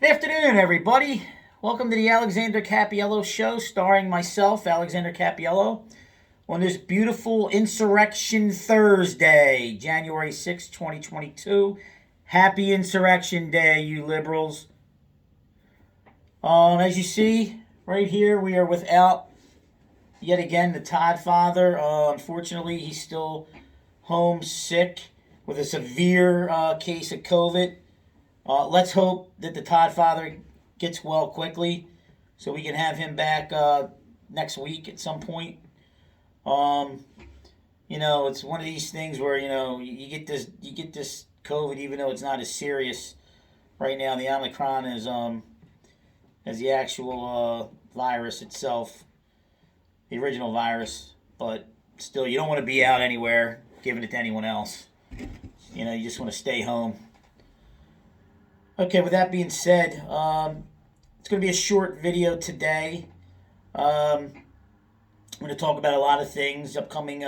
Good afternoon, everybody. Welcome to the Alexander Capiello Show, starring myself, Alexander Capiello, on this beautiful Insurrection Thursday, January 6, 2022. Happy Insurrection Day, you liberals. As you see right here, we are without, yet again, the Todd father. Unfortunately, he's still home sick with a severe case of COVID. Let's hope that the Todd father gets well quickly, so we can have him back next week at some point. Um, it's one of these things where you get this COVID, even though it's not as serious right now. The Omicron is as the actual virus itself, the original virus, but still, you don't want to be out anywhere giving it to anyone else. You just want to stay home. Okay, with that being said, it's going to be a short video today. I'm going to talk about a lot of things, upcoming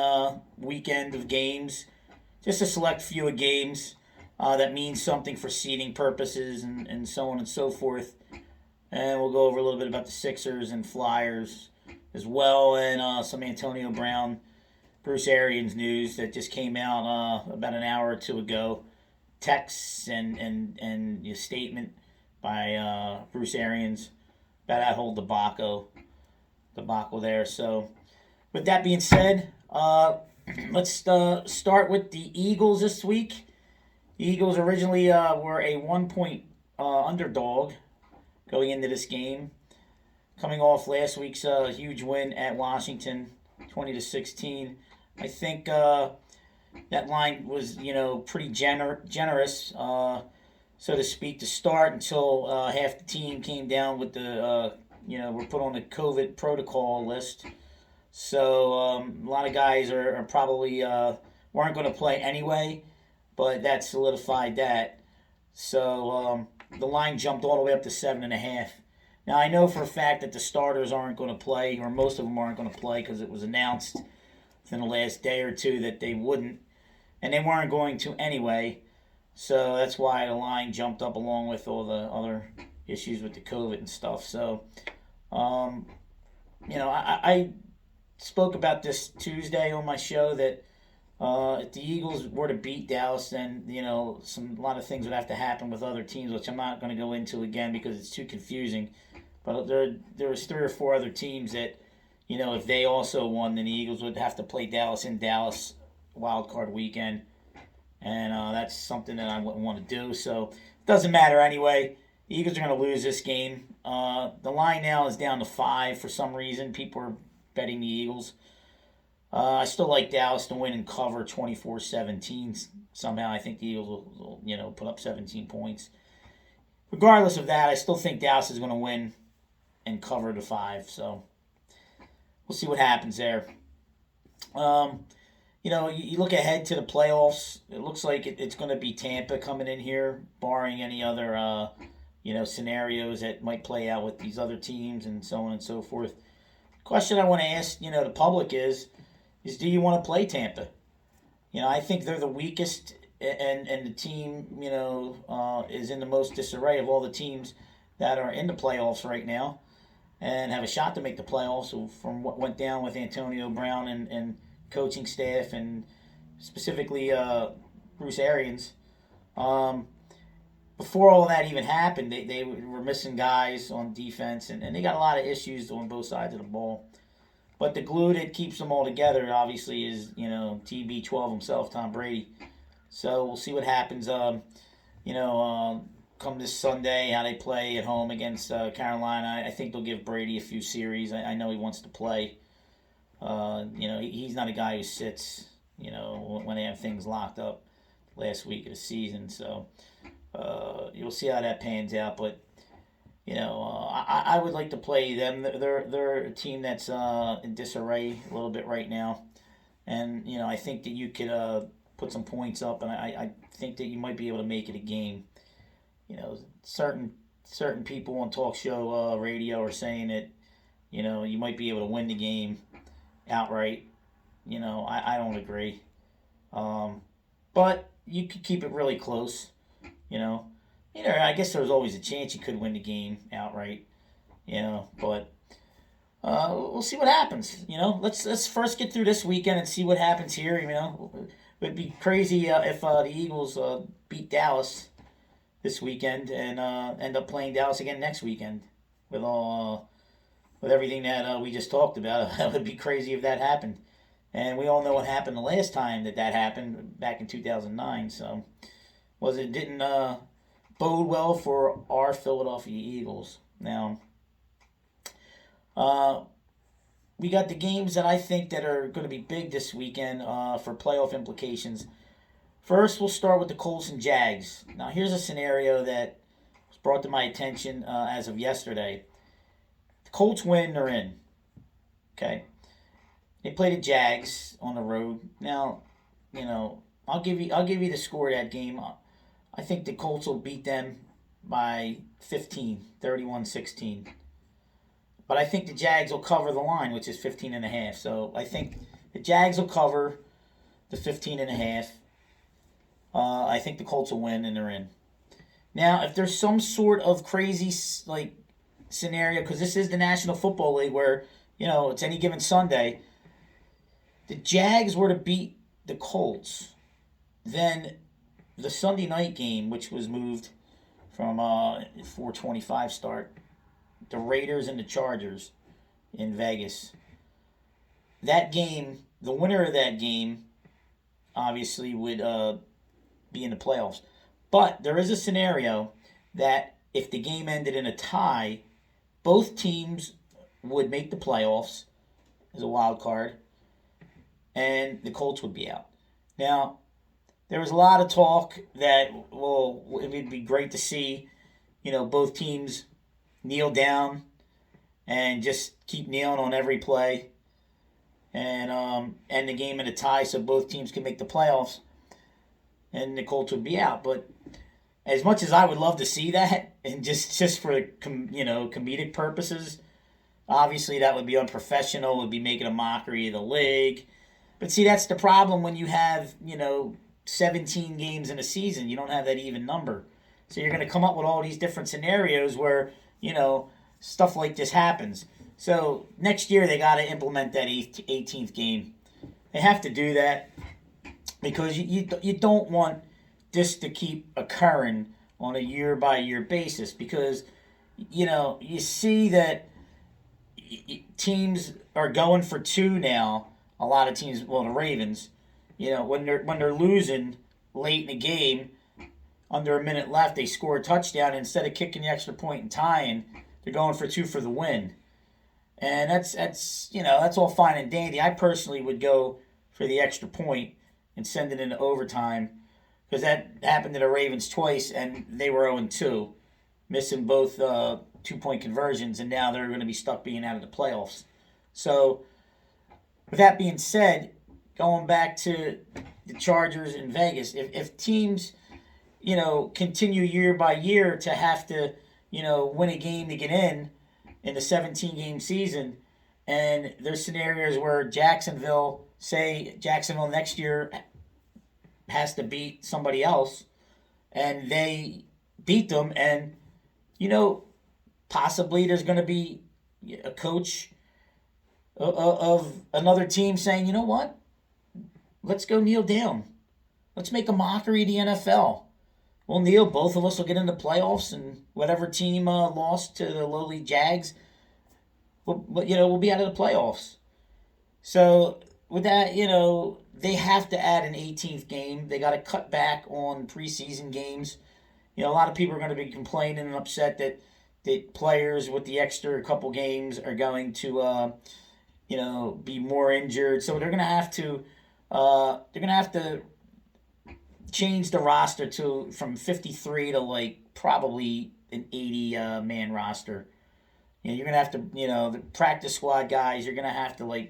weekend of games, just a select few of games that mean something for seeding purposes and so on and so forth. And we'll go over a little bit about the Sixers and Flyers as well, and some Antonio Brown, Bruce Arians news that just came out about an hour or two ago. Text and your statement by Bruce Arians about that whole debacle there. So, with that being said, let's start with the Eagles this week. The Eagles originally were a 1 point underdog going into this game, coming off last week's huge win at Washington, 20-16. I think that line was, pretty generous, so to speak, to start until half the team came down with were put on the COVID protocol list. So a lot of guys are probably weren't going to play anyway, but that solidified that. So the line jumped all the way up to 7.5. Now I know for a fact that the starters aren't going to play, or most of them aren't going to play, because it was announced within the last day or two that they wouldn't, and they weren't going to anyway. So that's why the line jumped up along with all the other issues with the COVID and stuff. So, I spoke about this Tuesday on my show that if the Eagles were to beat Dallas, then a lot of things would have to happen with other teams, which I'm not going to go into again because it's too confusing. But there's three or four other teams that, if they also won, then the Eagles would have to play Dallas in Dallas wild card weekend, and that's something that I wouldn't want to do. So it doesn't matter anyway. The Eagles are going to lose this game. The line now is down to 5 for some reason. People are betting the Eagles. I still like Dallas to win and cover 24-17. Somehow I think the Eagles will put up 17 points. Regardless of that, I still think Dallas is going to win and cover the 5. So we'll see what happens there. You look ahead to the playoffs. It looks like it's going to be Tampa coming in here, barring any other, scenarios that might play out with these other teams and so on and so forth. Question I want to ask, the public is do you want to play Tampa? I think they're the weakest, and the team, is in the most disarray of all the teams that are in the playoffs right now and have a shot to make the playoffs. So from what went down with Antonio Brown and coaching staff, and specifically Bruce Arians. Before all that even happened, they were missing guys on defense, and they got a lot of issues on both sides of the ball. But the glue that keeps them all together, obviously, is TB12 himself, Tom Brady. So we'll see what happens. Come this Sunday, how they play at home against Carolina. I think they'll give Brady a few series. I know he wants to play. He's not a guy who sits, when they have things locked up last week of the season. So you'll see how that pans out. But, I would like to play them. They're a team that's in disarray a little bit right now. And, I think that you could put some points up, and I think that you might be able to make it a game. Certain people on talk show radio are saying that, you might be able to win the game outright. I don't agree. But you could keep it really close. I guess there's always a chance you could win the game outright. But we'll see what happens. Let's first get through this weekend and see what happens here. It'd be crazy if the Eagles beat Dallas this weekend and end up playing Dallas again next weekend with all with everything that we just talked about. That would be crazy if that happened. And we all know what happened the last time that happened back in 2009. So it didn't bode well for our Philadelphia Eagles. Now, we got the games that I think that are going to be big this weekend for playoff implications. First, we'll start with the Colts and Jags. Now, here's a scenario that was brought to my attention as of yesterday. The Colts win, they're in. Okay, they play the Jags on the road. Now, I'll give you the score of that game. I think the Colts will beat them by 15, 31-16. But I think the Jags will cover the line, which is 15.5. So I think the Jags will cover the 15.5. I think the Colts will win and they're in. Now, if there's some sort of crazy scenario, because this is the National Football League where it's any given Sunday, the Jags were to beat the Colts, then the Sunday night game, which was moved from 4:25 start, the Raiders and the Chargers in Vegas. That game, the winner of that game, obviously would be in the playoffs. But there is a scenario that if the game ended in a tie, both teams would make the playoffs as a wild card, and the Colts would be out. Now, there was a lot of talk that, it would be great to see, both teams kneel down and just keep kneeling on every play and end the game in a tie so both teams can make the playoffs and the Colts would be out. But as much as I would love to see that, and just for comedic purposes, obviously that would be unprofessional. It would be making a mockery of the league. But see, that's the problem when you have 17 games in a season. You don't have that even number, so you're going to come up with all these different scenarios where stuff like this happens. So next year they got to implement that 18th game. They have to do that because you don't want this to keep occurring on a year-by-year basis because, you see that teams are going for two now. A lot of teams, the Ravens, when they're losing late in the game, under a minute left, they score a touchdown. And instead of kicking the extra point and tying, they're going for two for the win. And that's all fine and dandy. I personally would go for the extra point and send it into overtime because that happened to the Ravens twice, and they were 0-2, missing both 2-point conversions, and now they're going to be stuck being out of the playoffs. So, with that being said, going back to the Chargers in Vegas, if teams, continue year by year to have to, win a game to get in the 17-game season, and there's scenarios where Jacksonville next year has to beat somebody else, and they beat them, and, possibly there's going to be a coach of another team saying, you know what, let's go kneel down. Let's make a mockery of the NFL. We'll kneel. Both of us will get into playoffs, and whatever team lost to the lowly Jags, we'll be out of the playoffs. So with that, they have to add an 18th game. They got to cut back on preseason games. A lot of people are going to be complaining and upset that players with the extra couple games are going to, be more injured. So they're going to have to change the roster from 53 to probably an 80 man roster. You're gonna have to the practice squad guys. You're gonna have to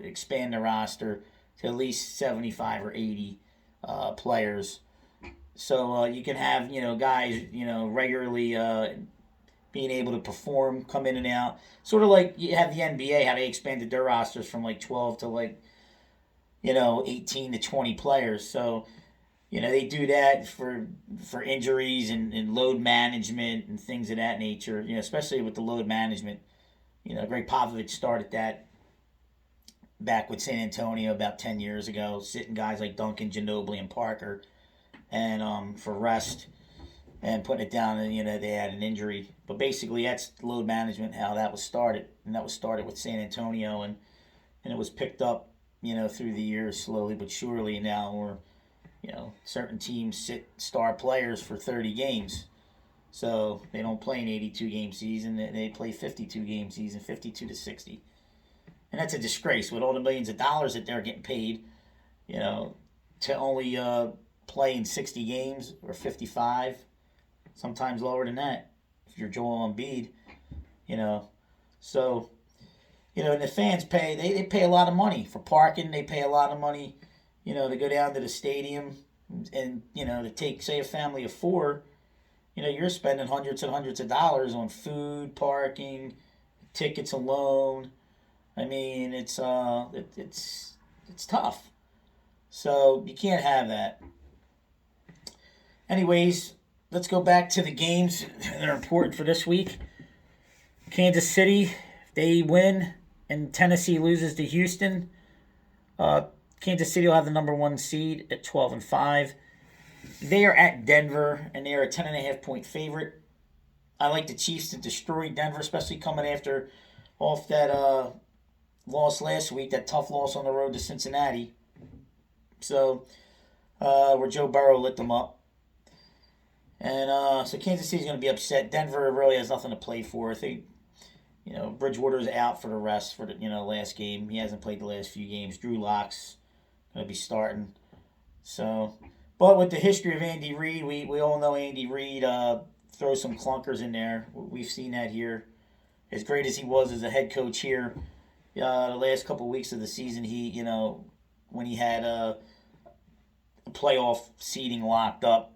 expand the roster to at least 75 or 80 players, so you can have guys regularly being able to perform, come in and out. Sort of like you have the NBA, how they expanded their rosters from 12 to 18 to 20 players. So They do that for injuries and load management and things of that nature. Especially with the load management. Greg Popovich started that back with San Antonio about 10 years ago, sitting guys like Duncan, Ginobili, and Parker, and for rest and putting it down. And they had an injury, but basically that's load management, how that was started, and that was started with San Antonio, and it was picked up through the years slowly but surely. Now we're certain teams sit star players for 30 games. So they don't play an 82 game season. They play 52 game season, 52 to 60. And that's a disgrace with all the millions of dollars that they're getting paid, to only play in 60 games or 55, sometimes lower than that if you're Joel Embiid, you know. So, and the fans they pay a lot of money for parking. They pay a lot of money, to go down to the stadium and, to take, say, a family of four. You're spending hundreds and hundreds of dollars on food, parking, tickets alone. I mean, it's tough. So you can't have that. Anyways, let's go back to the games that are important for this week. Kansas City, they win, and Tennessee loses to Houston. Kansas City will have the number 1 seed at 12-5. They are at Denver, and they are a 10.5 point favorite. I like the Chiefs to destroy Denver, especially coming off that loss last week, that tough loss on the road to Cincinnati. So, where Joe Burrow lit them up. And so Kansas City's going to be upset. Denver really has nothing to play for. I think, Bridgewater's out for the rest for the, last game. He hasn't played the last few games. Drew Lock's going to be starting. So, but with the history of Andy Reid, we all know Andy Reid throws some clunkers in there. We've seen that here. As great as he was as a head coach here, the last couple of weeks of the season, he, when he had a playoff seeding locked up,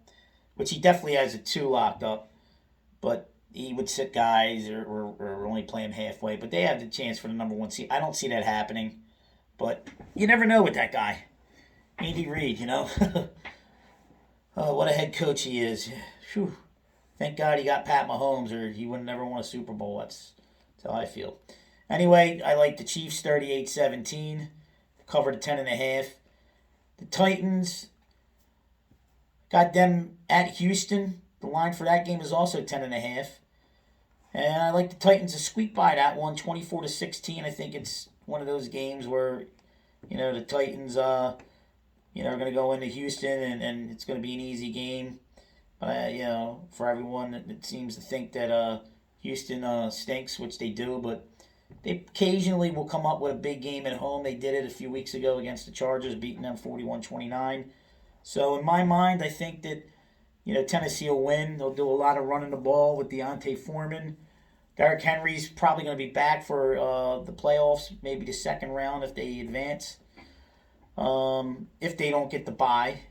which he definitely has a 2 locked up, but he would sit guys or only play them halfway. But they have the chance for the number 1 seed. I don't see that happening, but you never know with that guy, Andy Reid. Oh, what a head coach he is. Whew. Thank God he got Pat Mahomes, or he would never won a Super Bowl. That's how I feel. Anyway, I like the Chiefs 38-17. Covered at 10.5. The Titans got them at Houston. The line for that game is also 10.5. And I like the Titans to squeak by that one, 24-16. I think it's one of those games where, the Titans are going to go into Houston and it's going to be an easy game. For everyone that seems to think that Houston stinks, which they do, but they occasionally will come up with a big game at home. They did it a few weeks ago against the Chargers, beating them 41-29. So in my mind, I think that, Tennessee will win. They'll do a lot of running the ball with Deontay Foreman. Derrick Henry's probably going to be back for the playoffs, maybe the second round if they advance. If they don't get the bye,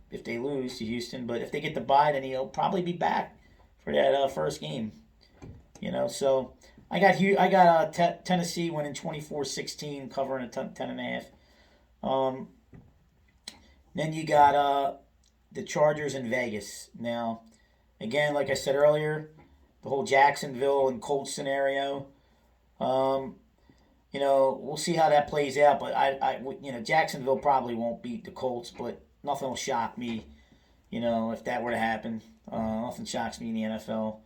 if they lose to Houston. But if they get the bye, then he'll probably be back for that first game. So I got Tennessee winning 24-16, covering a 10.5. Then you got the Chargers in Vegas. Now, again, like I said earlier, the whole Jacksonville and Colts scenario. We'll see how that plays out. But Jacksonville probably won't beat the Colts, but nothing will shock me, if that were to happen. Nothing shocks me in the NFL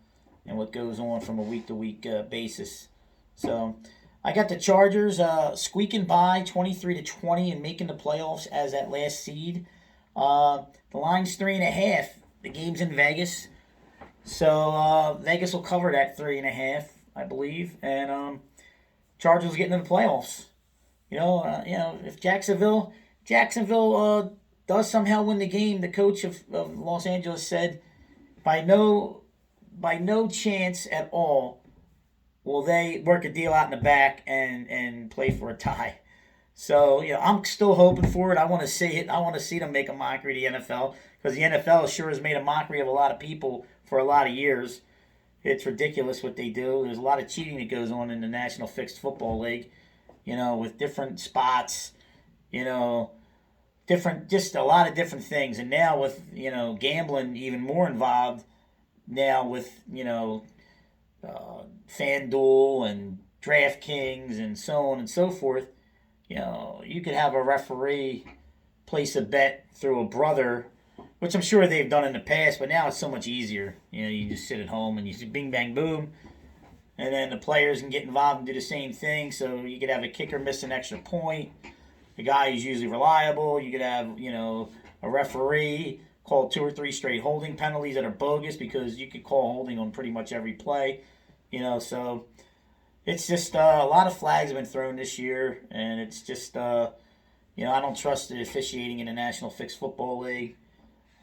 and what goes on from a week-to-week basis. So I got the Chargers squeaking by 23-20 and making the playoffs as that last seed. The line's 3.5. The game's in Vegas. So Vegas will cover that 3.5, I believe. And Chargers getting in the playoffs. If Jacksonville does somehow win the game, the coach of Los Angeles said, by no chance at all will they work a deal out in the back and play for a tie. So, I'm still hoping for it. I want to see it. I want to see them make a mockery of the NFL, because the NFL sure has made a mockery of a lot of people for a lot of years. It's ridiculous what they do. There's a lot of cheating that goes on in the National Fixed Football League, with different spots, just a lot of different things. And now with, gambling even more involved now with, FanDuel and DraftKings and so on and so forth, you could have a referee place a bet through a brother, which I'm sure they've done in the past, but now it's so much easier. You just sit at home and you see bing, bang, boom, and then the players can get involved and do the same thing. So you could have a kicker miss an extra point, a guy who's usually reliable. You could have, a referee call 2 or 3 straight holding penalties that are bogus because you could call holding on pretty much every play. So it's just a lot of flags have been thrown this year, and it's just, I don't trust the officiating in the National Fixed Football League.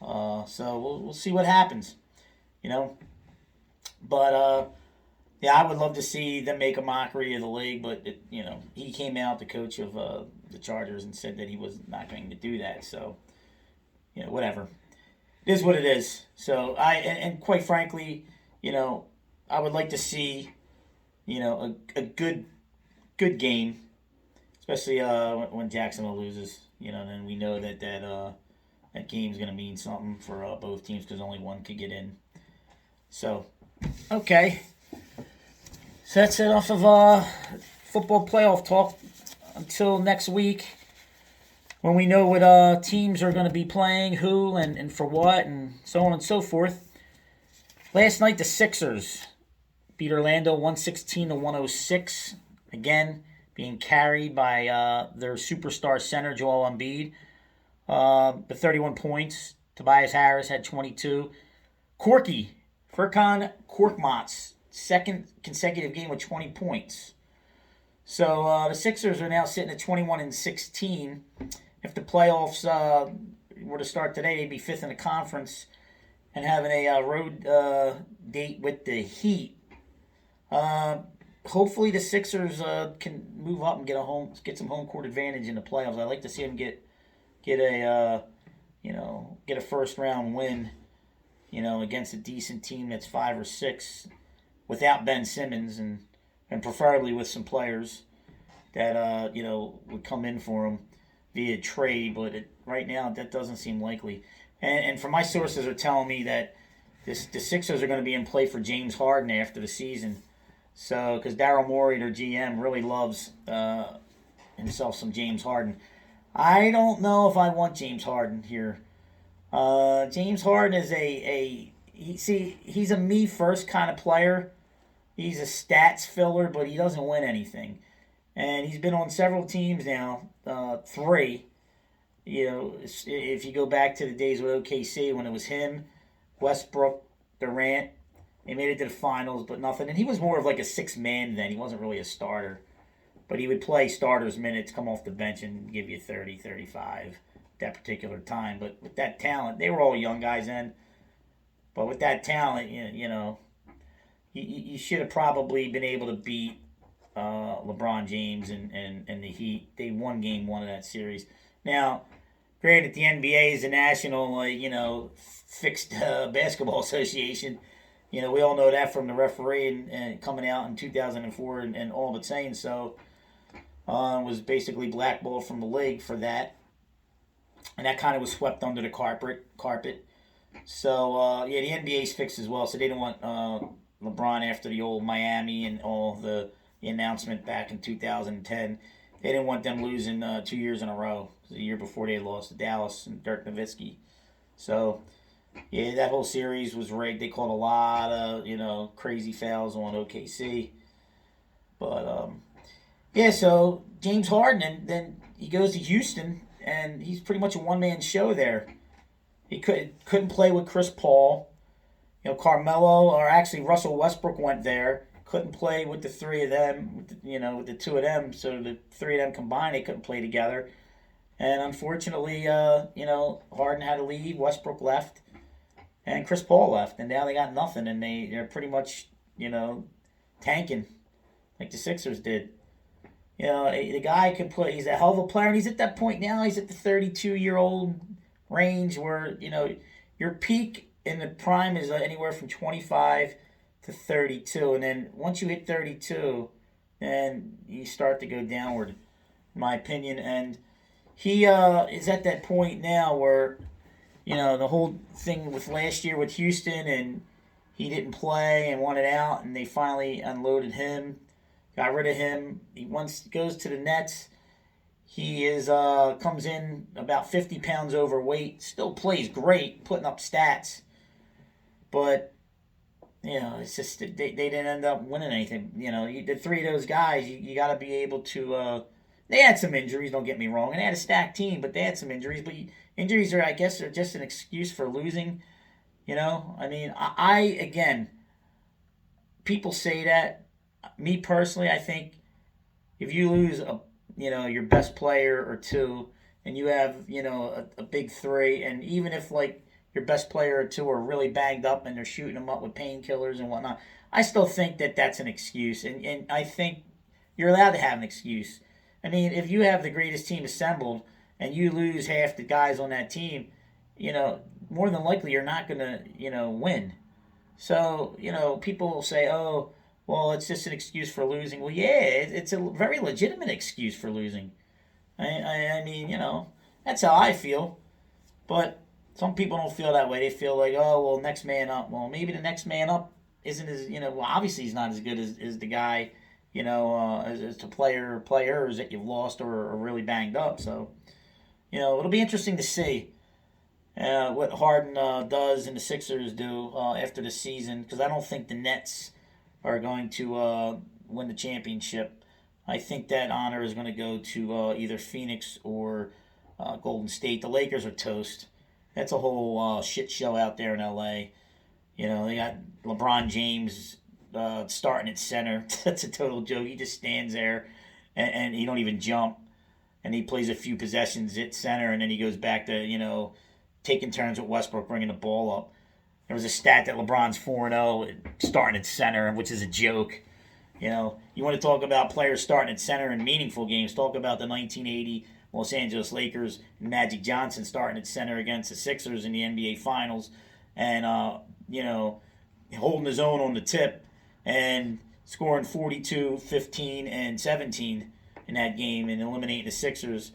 So we'll see what happens, But, yeah, I would love to see them make a mockery of the league, but, he came out, the coach of the Chargers, and said that he was not going to do that. So, whatever. It is what it is. So, and quite frankly, I would like to see, a good game, especially when Jacksonville loses, then we know that game's going to mean something for both teams because only one could get in. So, okay. So that's it off of football playoff talk until next week when we know what teams are going to be playing, who, and for what, and so on and so forth. Last night, the Sixers beat Orlando 116-106. Again, being carried by their superstar center, Joel Embiid. With 31 points. Tobias Harris had 22. Furkan Korkmaz, second consecutive game with 20 points. So the Sixers are now sitting at 21-16. If the playoffs were to start today, they'd be 5th in the conference and having a road date with the Heat. Hopefully the Sixers can move up and get some home court advantage in the playoffs. I'd like to see them get a first round win, against a decent team that's 5 or 6 without Ben Simmons and preferably with some players that would come in for him via trade. But right now that doesn't seem likely. And from my sources are telling me that the Sixers are going to be in play for James Harden after the season. So because Daryl Morey, their GM, really loves himself some James Harden. I don't know if I want James Harden here. James Harden is he's a me first kind of player. He's a stats filler, but he doesn't win anything. And he's been on several teams now, 3. If you go back to the days with OKC when it was him, Westbrook, Durant, they made it to the finals, but nothing. And he was more of like a 6th man then. He wasn't really a starter. But he would play starters minutes, come off the bench, and give you 30, 35 that particular time. But with that talent, they were all young guys then. But with that talent, you should have probably been able to beat LeBron James and the Heat. They won game 1 of that series. Now, granted, the NBA is a national, fixed basketball association. We all know that from the referee and coming out in 2004 and all but saying so. Was basically blackballed from the league for that. And that kind of was swept under the carpet. So, the NBA's fixed as well. So they didn't want LeBron after the old Miami and all the announcement back in 2010. They didn't want them losing 2 years in a row. The year before they lost to Dallas and Dirk Nowitzki. So, yeah, that whole series was rigged. They called a lot of, crazy fouls on OKC. But, yeah, so James Harden, and then he goes to Houston, and he's pretty much a one-man show there. He couldn't play with Chris Paul. Carmelo, or actually Russell Westbrook went there. Couldn't play with the 3 of them, with the 2 of them. So the 3 of them combined, they couldn't play together. And unfortunately, Harden had to leave, Westbrook left, and Chris Paul left. And now they got nothing, and they're pretty much, tanking like the Sixers did. The guy can play. He's a hell of a player, and he's at that point now. He's at the 32-year-old range where, your peak in the prime is anywhere from 25 to 32. And then once you hit 32, then you start to go downward, in my opinion. And he is at that point now where the whole thing with last year with Houston, and he didn't play and wanted out, and they finally unloaded him, got rid of him. He once goes to the Nets. He is comes in about 50 pounds overweight. Still plays great, putting up stats, but it's just they didn't end up winning anything. The three of those guys, you got to be able to. They had some injuries. Don't get me wrong, and they had a stacked team, but they had some injuries. But injuries are, I guess, are just an excuse for losing. I mean, I again, people say that. Me personally, I think if you lose your best player or two, and you have a big three, and even if like your best player or two are really banged up and they're shooting them up with painkillers and whatnot, I still think that that's an excuse, and I think you're allowed to have an excuse. I mean, if you have the greatest team assembled and you lose half the guys on that team, more than likely you're not gonna win. So people will say, oh, well, it's just an excuse for losing. Well, yeah, it's a very legitimate excuse for losing. I mean, that's how I feel. But some people don't feel that way. They feel like, oh, well, next man up. Well, maybe the next man up isn't as, well, obviously he's not as good as the guy, as the players that you've lost or are really banged up. So, it'll be interesting to see what Harden does and the Sixers do after the season, because I don't think the Nets are going to win the championship. I think that honor is going to go to either Phoenix or Golden State. The Lakers are toast. That's a whole shit show out there in LA. They got LeBron James starting at center. That's a total joke. He just stands there and he don't even jump. And he plays a few possessions at center, and then he goes back to, taking turns with Westbrook bringing the ball up. There was a stat that LeBron's 4-0 starting at center, which is a joke. You want to talk about players starting at center in meaningful games. Talk about the 1980 Los Angeles Lakers and Magic Johnson starting at center against the Sixers in the NBA Finals, and holding his own on the tip and scoring 42, 15, and 17 in that game and eliminating the Sixers.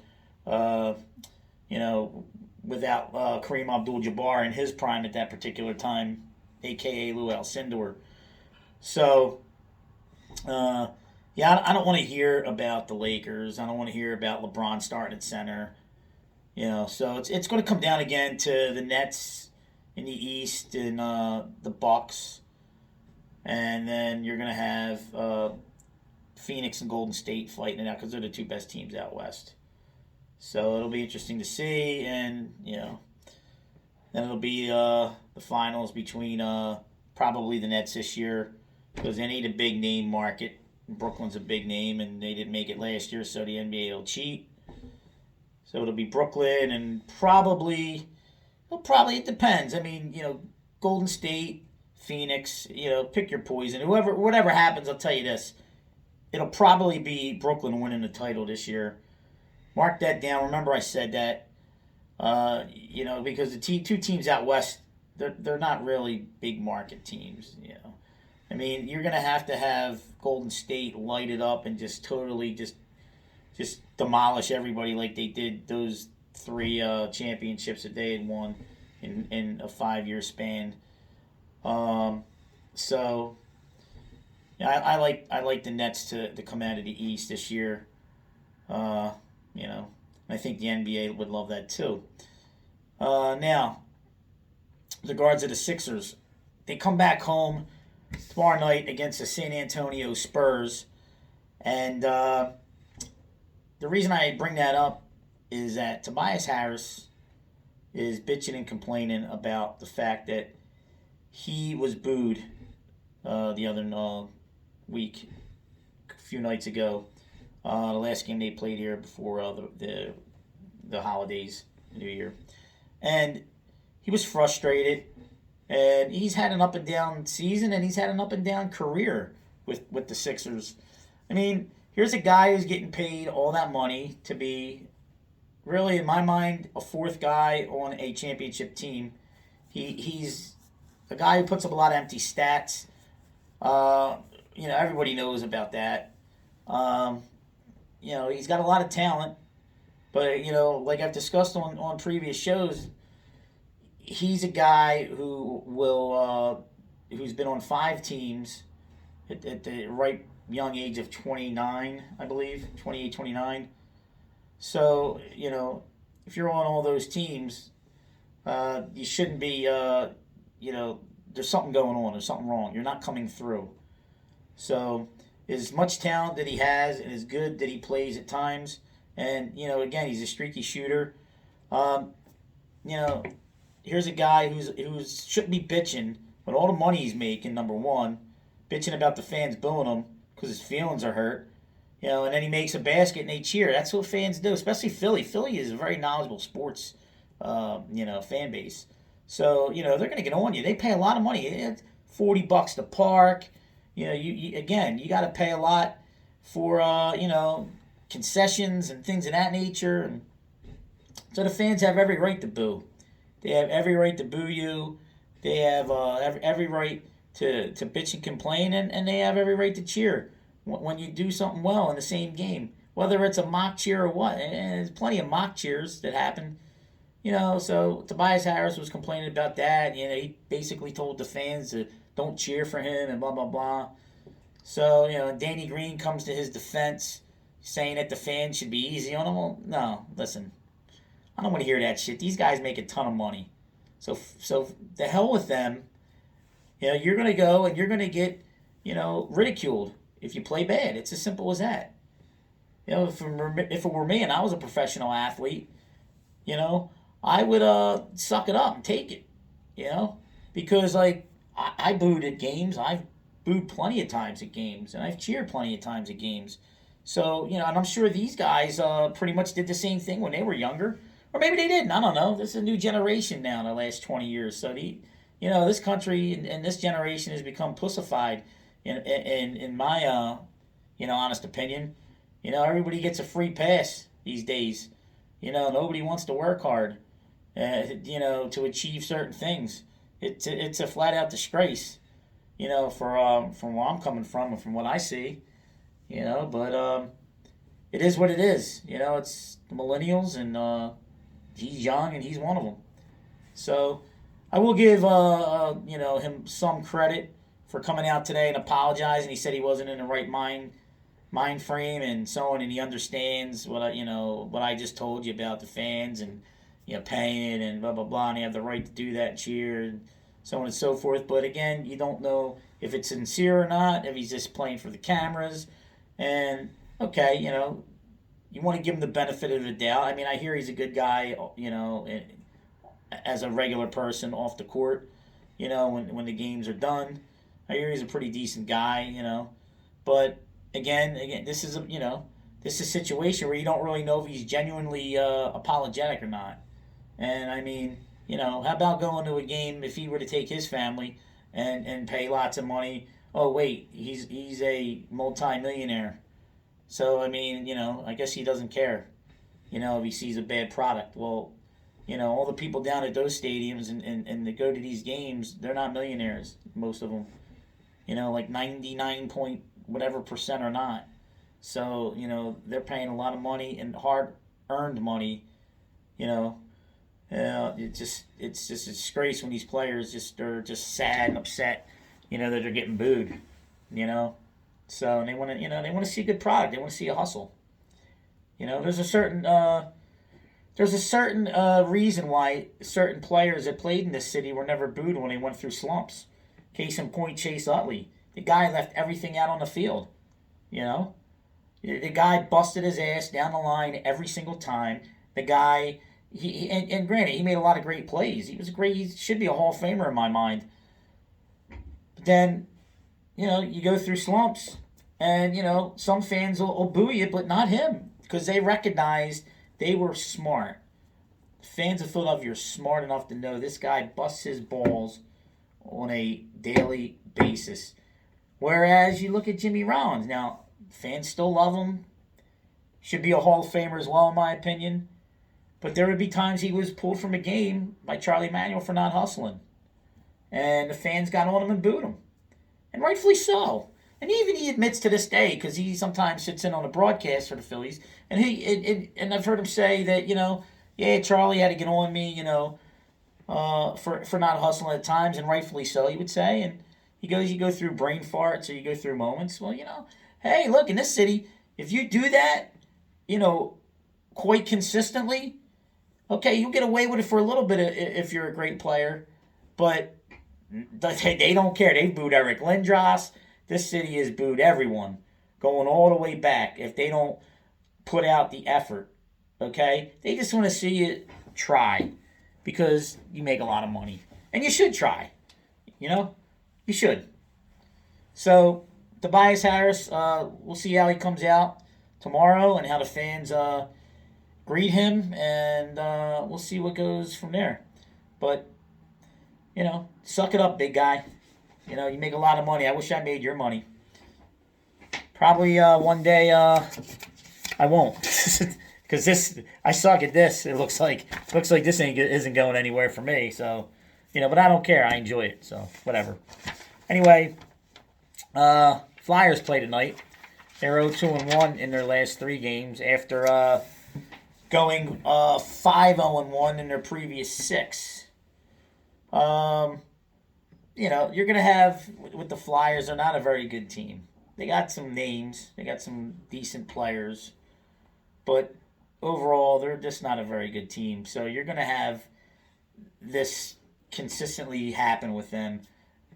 Without Kareem Abdul-Jabbar in his prime at that particular time, a.k.a. Lou Alcindor. So, I don't want to hear about the Lakers. I don't want to hear about LeBron starting at center. So it's going to come down again to the Nets in the East and the Bucks. And then you're going to have Phoenix and Golden State fighting it out because they're the two best teams out West. So it'll be interesting to see, and then it'll be the finals between probably the Nets this year, because they need a big name market. Brooklyn's a big name, and they didn't make it last year, so the NBA will cheat. So it'll be Brooklyn, and it depends. I mean, Golden State, Phoenix, pick your poison. Whatever happens, I'll tell you this: it'll probably be Brooklyn winning the title this year. Mark that down. Remember I said that. Because the two teams out west, they're not really big market teams. I mean, you're gonna have Golden State light it up and just totally just demolish everybody like they did those three championships that they had won in a 5-year span. So yeah, I like the Nets to come out of the East this year. I think the NBA would love that too. Now, with regards to the Sixers, they come back home tomorrow night against the San Antonio Spurs. And the reason I bring that up is that Tobias Harris is bitching and complaining about the fact that he was booed the other week, a few nights ago. The last game they played here before the holidays, New Year. And he was frustrated. And he's had an up and down season, and he's had an up and down career with the Sixers. I mean, here's a guy who's getting paid all that money to be, really, in my mind, a fourth guy on a championship team. He's a guy who puts up a lot of empty stats. Everybody knows about that. He's got a lot of talent. But, like I've discussed on previous shows, he's a guy who's been on 5 teams at the right young age of 29, I believe, 28, 29. So, if you're on all those teams, you shouldn't be, there's something going on. There's something wrong. You're not coming through. So, as much talent that he has and as good that he plays at times, and, again, he's a streaky shooter. Um, you know, Here's a guy who's shouldn't be bitching, but all the money he's making, number one, bitching about the fans booing him because his feelings are hurt. And then he makes a basket and they cheer. That's what fans do, especially Philly. Philly is a very knowledgeable sports, fan base. So they're going to get on you. They pay a lot of money. It's $40 to park. You got to pay a lot for concessions and things of that nature. And so the fans have every right to boo. They have every right to boo you. They have every right to bitch and complain, and they have every right to cheer when you do something well in the same game, whether it's a mock cheer or what. And there's plenty of mock cheers that happen. So Tobias Harris was complaining about that. He basically told the fans to don't cheer for him and blah, blah, blah. So, Danny Green comes to his defense saying that the fans should be easy on him. Well, no, listen. I don't want to hear that shit. These guys make a ton of money. So the hell with them. You're going to go and you're going to get, ridiculed if you play bad. It's as simple as that. If it were me and I was a professional athlete, I would suck it up and take it, because I booed at games. I've booed plenty of times at games, and I've cheered plenty of times at games. So, and I'm sure these guys pretty much did the same thing when they were younger. Or maybe they didn't. I don't know. This is a new generation now in the last 20 years. So, this country and this generation has become pussified in my, honest opinion. Everybody gets a free pass these days. Nobody wants to work hard, to achieve certain things. It's a flat out disgrace, from where I'm coming from and from what I see, but it is what it is. It's the millennials, and he's young and he's one of them. So I will give him some credit for coming out today and apologizing. He said he wasn't in the right mind frame and so on, and he understands what I just told you about the fans and paying and blah blah blah, and he have the right to do that and cheer and so on and so forth. But again, you don't know if it's sincere or not, if he's just playing for the cameras. And okay, you want to give him the benefit of the doubt. I mean, I hear he's a good guy, as a regular person off the court, when the games are done. I hear he's a pretty decent guy, But again, this is a situation where you don't really know if he's genuinely apologetic or not. And I mean, how about going to a game if he were to take his family and pay lots of money? Oh wait, he's a multi-millionaire. So, I mean, I guess he doesn't care, if he sees a bad product. Well, all the people down at those stadiums and that go to these games, they're not millionaires, most of them. Like 99 point whatever percent are not. So, they're paying a lot of money and hard-earned money, it's just a disgrace when these players are just sad and upset, that they're getting booed, So and they want to see a good product. They want to see a hustle. There's a certain reason why certain players that played in this city were never booed when they went through slumps. Case in point, Chase Utley. The guy left everything out on the field. The guy busted his ass down the line every single time. The guy, and granted, he made a lot of great plays. He should be a Hall of Famer in my mind. But then, you go through slumps, and, some fans will boo you, but not him, because they recognized they were smart. Fans of Philadelphia are smart enough to know this guy busts his balls on a daily basis. Whereas you look at Jimmy Rollins. Now, fans still love him. Should be a Hall of Famer as well, in my opinion. But there would be times he was pulled from a game by Charlie Manuel for not hustling. And the fans got on him and booed him. And rightfully so. And even he admits to this day, because he sometimes sits in on the broadcast for the Phillies, and I've heard him say that, yeah, Charlie had to get on me, for not hustling at times, and rightfully so, he would say. And he goes, you go through brain farts or you go through moments. Well, hey, look, in this city, if you do that, you know, quite consistently, okay, you'll get away with it for a little bit if you're a great player. But they don't care. They booed Eric Lindros. This city has booed everyone, going all the way back, if they don't put out the effort. Okay? They just want to see you try, because you make a lot of money. And you should try. You should. So, Tobias Harris, we'll see how he comes out tomorrow and how the fans greet him, and we'll see what goes from there. But, suck it up, big guy. You make a lot of money. I wish I made your money. Probably one day I won't. Because I suck at this. It looks like this isn't going anywhere for me. So, but I don't care. I enjoy it. So, whatever. Anyway, Flyers play tonight. They're 0-2-1 in their last 3 games after going 5-0-1 in their previous 6. You're going to have, with the Flyers, they're not a very good team. They got some names. They got some decent players. But overall, they're just not a very good team. So you're going to have this consistently happen with them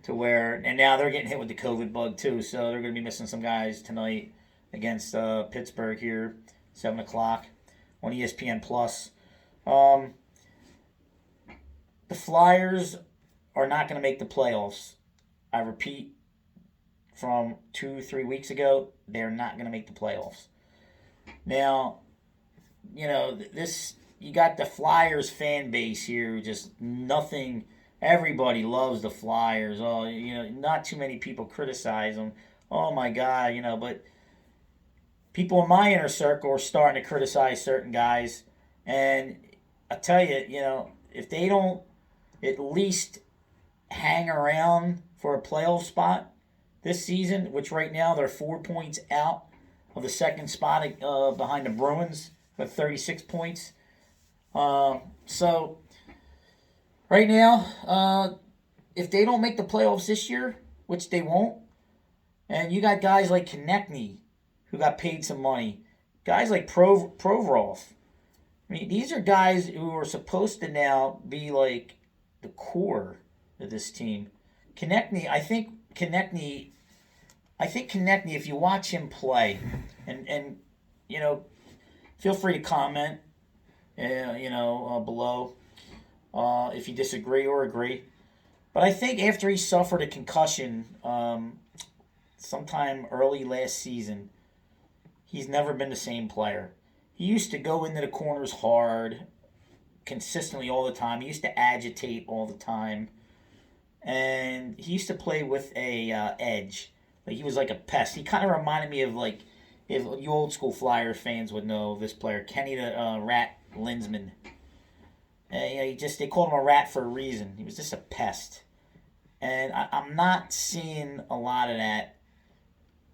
to where, and now they're getting hit with the COVID bug too. So they're going to be missing some guys tonight against Pittsburgh here, 7 o'clock on ESPN+. The Flyers are not going to make the playoffs. I repeat, from 2-3 weeks ago, they're not going to make the playoffs. Now, you got the Flyers fan base here, just nothing. Everybody loves the Flyers. Oh, not too many people criticize them. Oh my God, but people in my inner circle are starting to criticize certain guys. And I tell you, if they don't at least hang around for a playoff spot this season, which right now they're 4 points out of the second spot behind the Bruins with 36 points. So right now, if they don't make the playoffs this year, which they won't, and you got guys like Konechny who got paid some money, guys like Provorov. I mean, these are guys who are supposed to now be like the core of this team. Konechny, I think Konechny, if you watch him play, and feel free to comment, below, if you disagree or agree. But I think after he suffered a concussion sometime early last season, he's never been the same player. He used to go into the corners hard, consistently all the time. He used to agitate all the time. And he used to play with a edge. Like, he was like a pest. He kind of reminded me of, like, if you old school Flyer fans would know this player, Kenny the Rat Linsman. They called him a rat for a reason. He was just a pest. And I'm not seeing a lot of that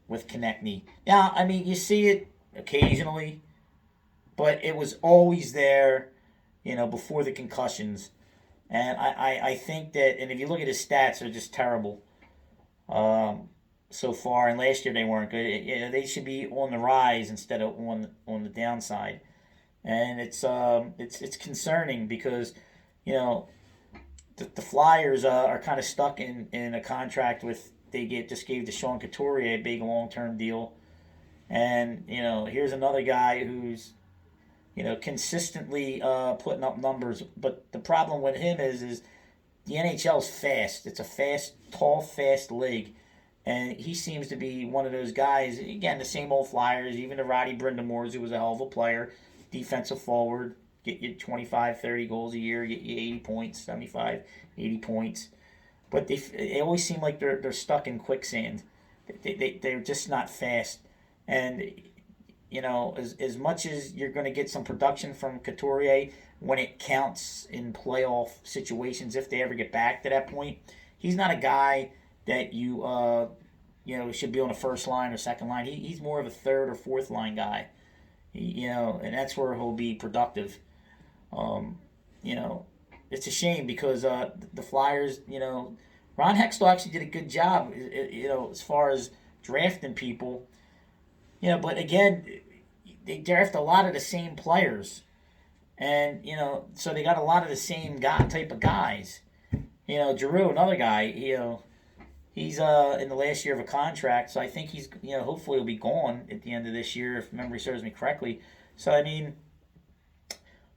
with Konechny. Yeah, I mean, you see it occasionally, but it was always there, before the concussions. And I think that, and if you look at his stats, they're just terrible so far. And last year they weren't good. They should be on the rise instead of on the downside. And it's concerning because, the Flyers are kind of stuck in a contract with, just gave Deshaun Couturier a big long-term deal. And, here's another guy who's, consistently putting up numbers. But the problem with him is the NHL's fast. It's a fast league. And he seems to be one of those guys, again, the same old Flyers, even the Roddy Brind'Amours, who was a hell of a player, defensive forward, get you 25, 30 goals a year, get you 80 points, 75, 80 points. But they always seem like they're stuck in quicksand. They're just not fast. And as much as you're going to get some production from Couturier when it counts in playoff situations, if they ever get back to that point, he's not a guy that you he should be on the first line or second line. He's more of a third or fourth line guy. And that's where he'll be productive. Um, you know, it's a shame because the Flyers, Ron Hextall actually did a good job, as far as drafting people. But again, they draft a lot of the same players, and so they got a lot of the same type of guys. Giroux, another guy, he's in the last year of a contract, so I think he's hopefully he'll be gone at the end of this year if memory serves me correctly. So I mean,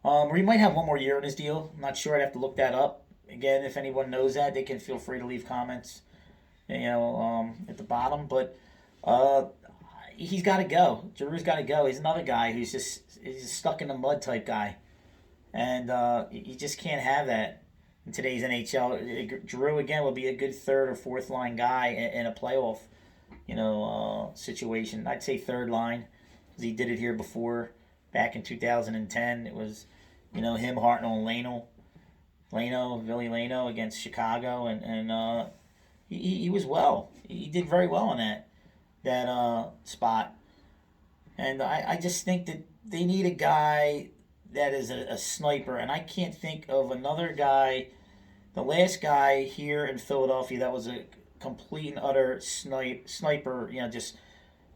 or he might have one more year in his deal. I'm not sure. I'd have to look that up. Again, if anyone knows that, they can feel free to leave comments, at the bottom. But he's got to go. Giroux's got to go. He's another guy who's he's stuck in the mud type guy, and you just can't have that in today's NHL. Giroux again would be a good third or fourth line guy in a playoff, situation. I'd say third line because he did it here before, back in 2010. It was, him, Hartnell, and Billy Leno against Chicago, and he was well. He did very well in that spot, and I just think that they need a guy that is a sniper, and I can't think of another guy. The last guy here in Philadelphia that was a complete and utter sniper, just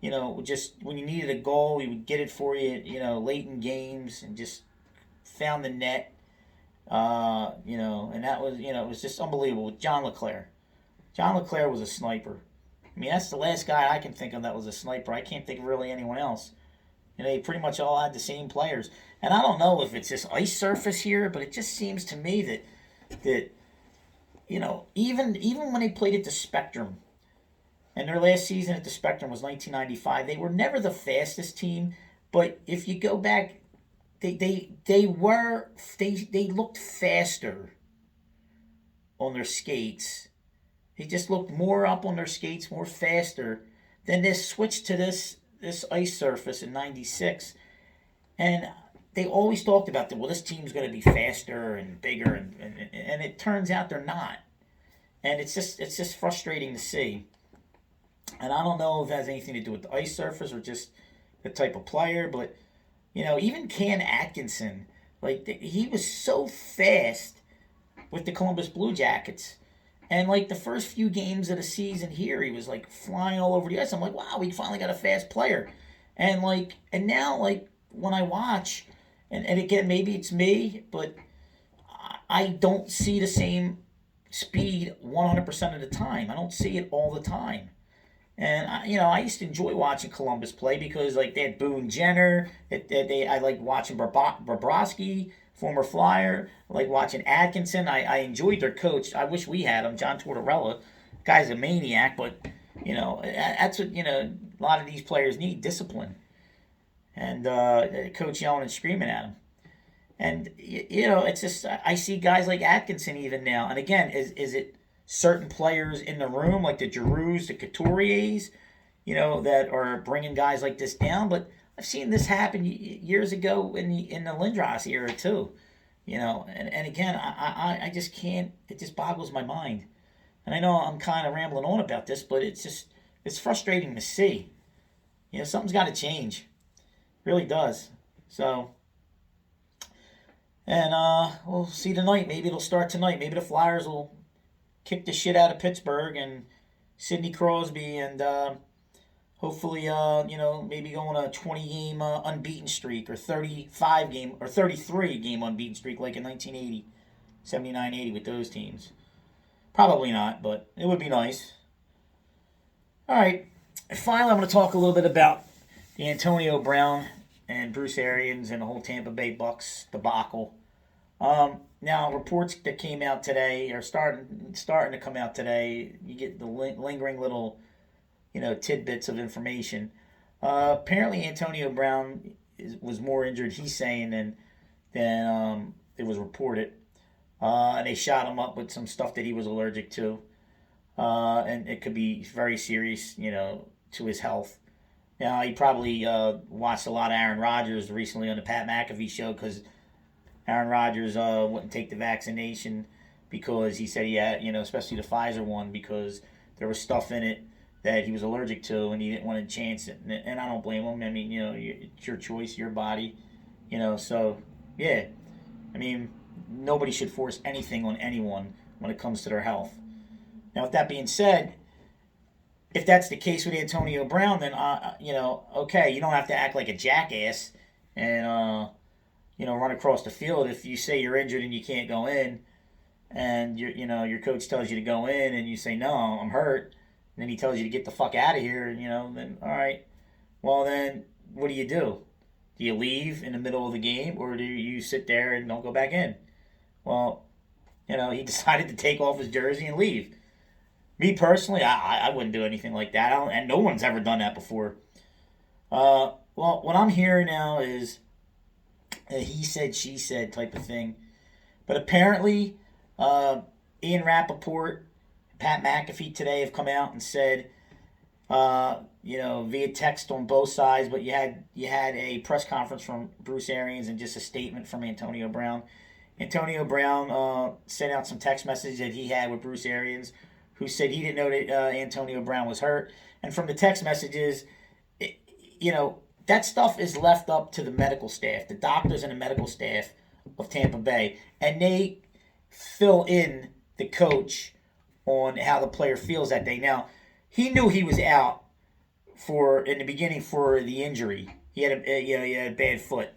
when you needed a goal, he would get it for you, late in games and just found the net, and that was, it was just unbelievable with John LeClair. John LeClair was a sniper. I mean, that's the last guy I can think of that was a sniper. I can't think of really anyone else. They pretty much all had the same players. And I don't know if it's this ice surface here, but it just seems to me that even when they played at the Spectrum, and their last season at the Spectrum was 1995, they were never the fastest team. But if you go back, they looked faster on their skates. They just looked more up on their skates, more faster. Then they switched to this ice surface in '96, and they always talked about that. Well, this team's going to be faster and bigger, and it turns out they're not. And it's just frustrating to see. And I don't know if it has anything to do with the ice surface or just the type of player, but even Ken Atkinson, he was so fast with the Columbus Blue Jackets. And the first few games of the season here, he was flying all over the ice. I'm like, wow, we finally got a fast player. And now when I watch, and again, maybe it's me, but I don't see the same speed 100% of the time. I don't see it all the time. And I used to enjoy watching Columbus play because they had Boone Jenner. I liked watching Bobrovsky, former Flyer. I like watching Atkinson. I enjoyed their coach. I wish we had him, John Tortorella. Guy's a maniac, but that's what a lot of these players need: discipline. And coach yelling and screaming at him. And it's just I see guys like Atkinson even now. And again, is it certain players in the room like the Giroux, the Couturiers, that are bringing guys like this down? But I've seen this happen years ago in the Lindros era too, And again, I just can't. It just boggles my mind. And I know I'm kind of rambling on about this, but it's frustrating to see. Something's got to change. It really does. So, and we'll see tonight. Maybe it'll start tonight. Maybe the Flyers will kick the shit out of Pittsburgh and Sidney Crosby and. Hopefully, maybe go on a 20-game unbeaten streak or 35-game or 33-game unbeaten streak like in 1980, 79-80 with those teams. Probably not, but it would be nice. All right. And finally, I'm going to talk a little bit about the Antonio Brown and Bruce Arians and the whole Tampa Bay Bucks debacle. Now, reports that came out today are starting to come out today. You get the lingering little tidbits of information. Apparently, Antonio Brown was more injured, he's saying, than it was reported. And they shot him up with some stuff that he was allergic to. And it could be very serious, to his health. Now, he probably watched a lot of Aaron Rodgers recently on the Pat McAfee show because Aaron Rodgers wouldn't take the vaccination because he said he had, especially the Pfizer one, because there was stuff in it that he was allergic to, and he didn't want to chance it. And I don't blame him. I mean, it's your choice, your body, So, yeah, I mean, nobody should force anything on anyone when it comes to their health. Now, with that being said, if that's the case with Antonio Brown, then okay, you don't have to act like a jackass and run across the field if you say you're injured and you can't go in, and your coach tells you to go in and you say no, I'm hurt, and then he tells you to get the fuck out of here, then all right, well then what do? Do you leave in the middle of the game, or do you sit there and don't go back in? Well, he decided to take off his jersey and leave. Me personally, I wouldn't do anything like that, and no one's ever done that before. Well, what I'm hearing now is a he said, she said type of thing. But apparently, Ian Rappaport, Pat McAfee today have come out and said, via text on both sides, but you had a press conference from Bruce Arians and just a statement from Antonio Brown. Antonio Brown sent out some text messages that he had with Bruce Arians, who said he didn't know that Antonio Brown was hurt. And from the text messages, that stuff is left up to the medical staff, the doctors and the medical staff of Tampa Bay. And they fill in the coach on how the player feels that day. Now, he knew he was out in the beginning for the injury. He had a bad foot.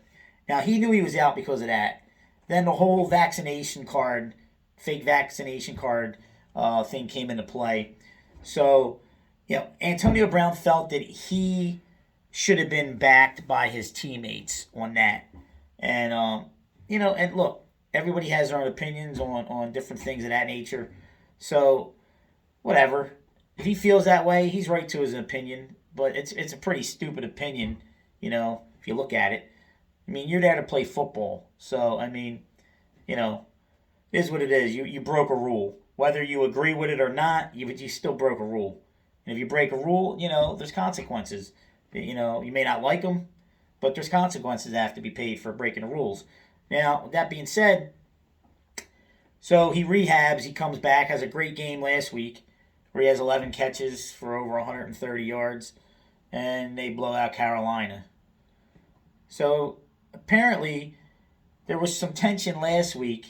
Now, he knew he was out because of that. Then the whole fake vaccination card thing came into play. So, Antonio Brown felt that he should have been backed by his teammates on that. And, and look, everybody has their own opinions on different things of that nature. So, whatever. If he feels that way, he's right to his opinion. But it's a pretty stupid opinion, if you look at it. I mean, you're there to play football. So, I mean, it is what it is. You broke a rule. Whether you agree with it or not, you still broke a rule. And if you break a rule, there's consequences. You may not like them, but there's consequences that have to be paid for breaking the rules. Now, with that being said, so he rehabs, he comes back, has a great game last week where he has 11 catches for over 130 yards, and they blow out Carolina. So apparently there was some tension last week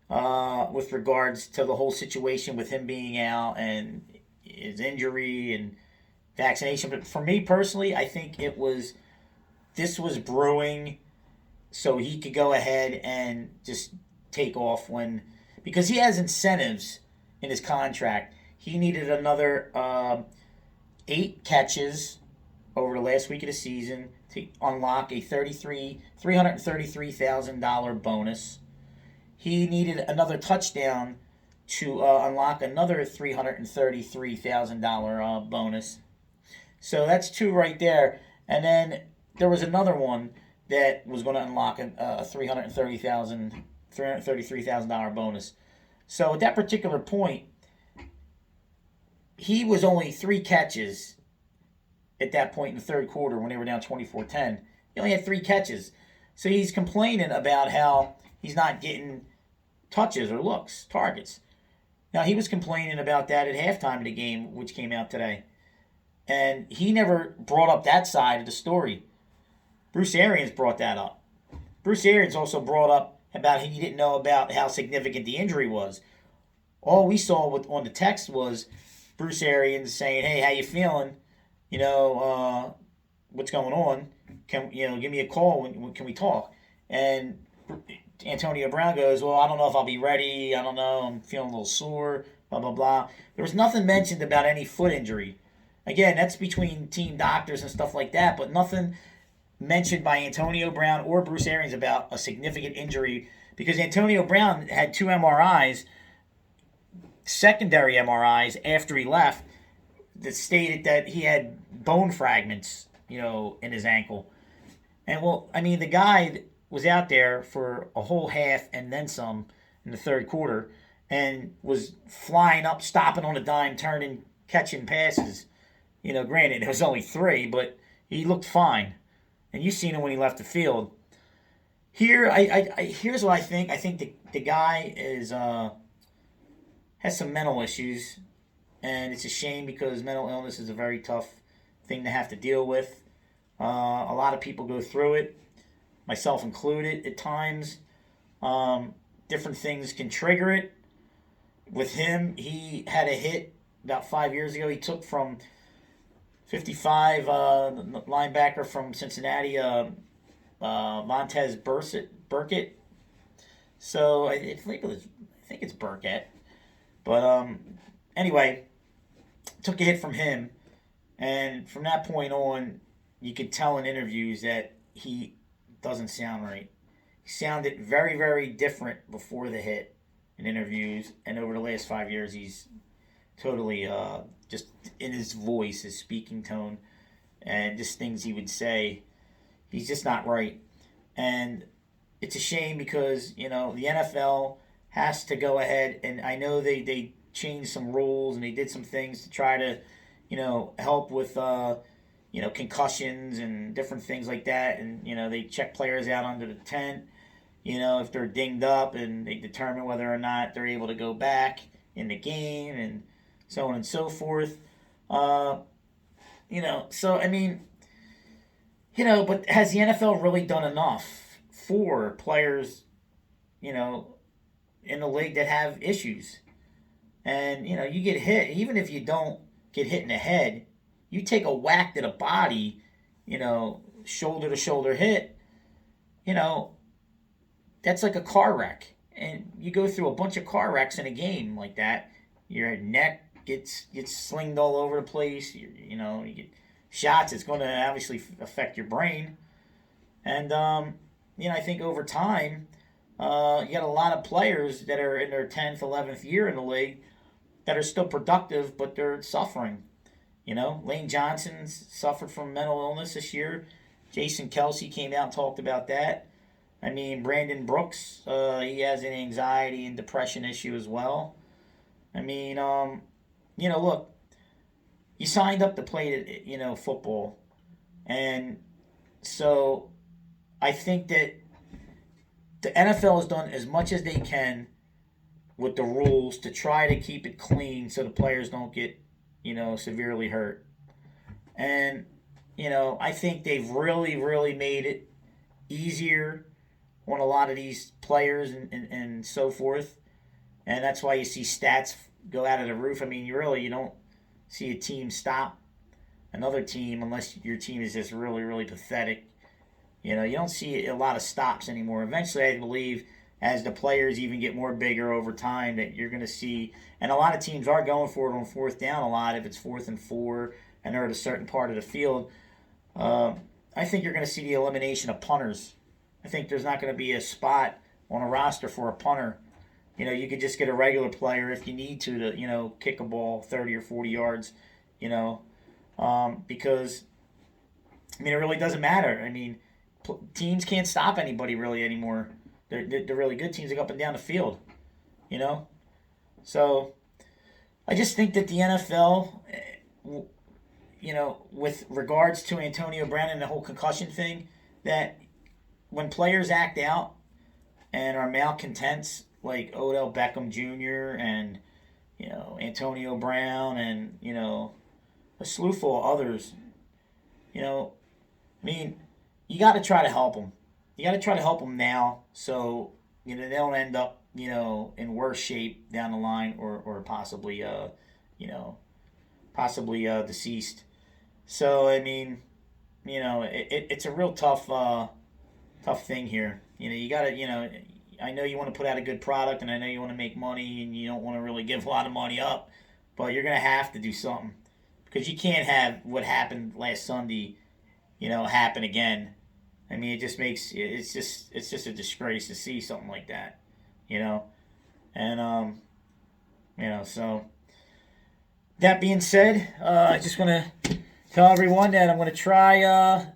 with regards to the whole situation with him being out and his injury and vaccination. But for me personally, I think this was brewing so he could go ahead and just take off because he has incentives in his contract. He needed another 8 catches over the last week of the season to unlock a $333,000 bonus. He needed another touchdown to unlock another $333,000 bonus. So that's 2 right there. And then there was another one that was going to unlock a $333,000 bonus. So at that particular point, he was only 3 catches at that point in the third quarter when they were down 24-10. He only had 3 catches. So he's complaining about how he's not getting touches or looks, targets. Now, he was complaining about that at halftime of the game, which came out today. And he never brought up that side of the story. Bruce Arians brought that up. Bruce Arians also brought up about he didn't know about how significant the injury was. All we saw on the text was Bruce Arians saying, "Hey, how you feeling? What's going on? Give me a call. Can we talk?" And Antonio Brown goes, "Well, I don't know if I'll be ready. I don't know. I'm feeling a little sore, blah, blah, blah." There was nothing mentioned about any foot injury. Again, that's between team doctors and stuff like that, but nothing mentioned by Antonio Brown or Bruce Arians about a significant injury, because Antonio Brown had 2 MRIs, secondary MRIs, after he left that stated that he had bone fragments, in his ankle. And, the guy was out there for a whole half and then some in the third quarter and was flying up, stopping on a dime, turning, catching passes. Granted, it was only 3, but he looked fine. And you've seen him when he left the field. Here, here's what I think. I think the guy has some mental issues. and it's a shame because mental illness is a very tough thing to have to deal with. A lot of people go through it, myself included, at times. Different things can trigger it. With him, he had a hit about 5 years ago. He took from 55, the linebacker from Cincinnati, Montez Burkett. So I think it's Burkett. But anyway, took a hit from him, and from that point on, you could tell in interviews that he doesn't sound right. He sounded very, very different before the hit in interviews, and over the last 5 years, he's totally just in his voice, his speaking tone, and just things he would say. He's just not right, and it's a shame because the NFL has to go ahead, and I know they changed some rules and they did some things to try to help with concussions and different things like that, and they check players out under the tent. If they're dinged up, and they determine whether or not they're able to go back in the game, and so on and so forth. So I mean, but has the NFL really done enough for players, in the league that have issues? And you get hit, even if you don't get hit in the head, you take a whack to the body, shoulder to shoulder hit, that's like a car wreck. And you go through a bunch of car wrecks in a game like that. Your neck gets slinged all over the place. You get shots. It's going to obviously affect your brain. And, I think over time, you got a lot of players that are in their 10th, 11th year in the league that are still productive, but they're suffering. Lane Johnson suffered from mental illness this year. Jason Kelsey came out and talked about that. I mean, Brandon Brooks, he has an anxiety and depression issue as well. I mean, look, you signed up to play, football. And so I think that the NFL has done as much as they can with the rules to try to keep it clean so the players don't get, severely hurt. And, I think they've really, really made it easier on a lot of these players and so forth. And that's why you see stats go out of the roof. I mean, you don't see a team stop another team unless your team is just really, really pathetic. You don't see a lot of stops anymore. Eventually, I believe, as the players even get more bigger over time, that you're going to see, and a lot of teams are going for it on fourth down a lot if it's 4th and 4 and they're at a certain part of the field. I think you're going to see the elimination of punters. I think there's not going to be a spot on a roster for a punter. You could just get a regular player if you need to kick a ball 30 or 40 yards, because, it really doesn't matter. I mean, teams can't stop anybody really anymore. They're really good teams that go up and down the field, So I just think that the NFL, with regards to Antonio Brown and the whole concussion thing, that when players act out and are malcontents like Odell Beckham Jr. and, Antonio Brown and, a slew full of others, you got to try to help them. You got to try to help them now so, they don't end up, in worse shape down the line or possibly, deceased. So, it's a real tough thing here. You got to, I know you want to put out a good product and I know you want to make money and you don't want to really give a lot of money up, but you're going to have to do something because you can't have what happened last Sunday, happen again. It just makes, it's just a disgrace to see something like that, and, so that being said, I just want to tell everyone that I'm going to try,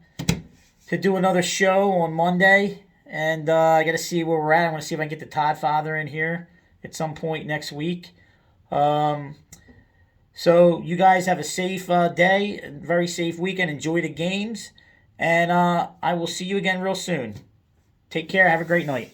to do another show on Monday, and I got to see where we're at. I want to see if I can get the Todd Father in here at some point next week. So you guys have a safe day, a very safe weekend. Enjoy the games, and I will see you again real soon. Take care. Have a great night.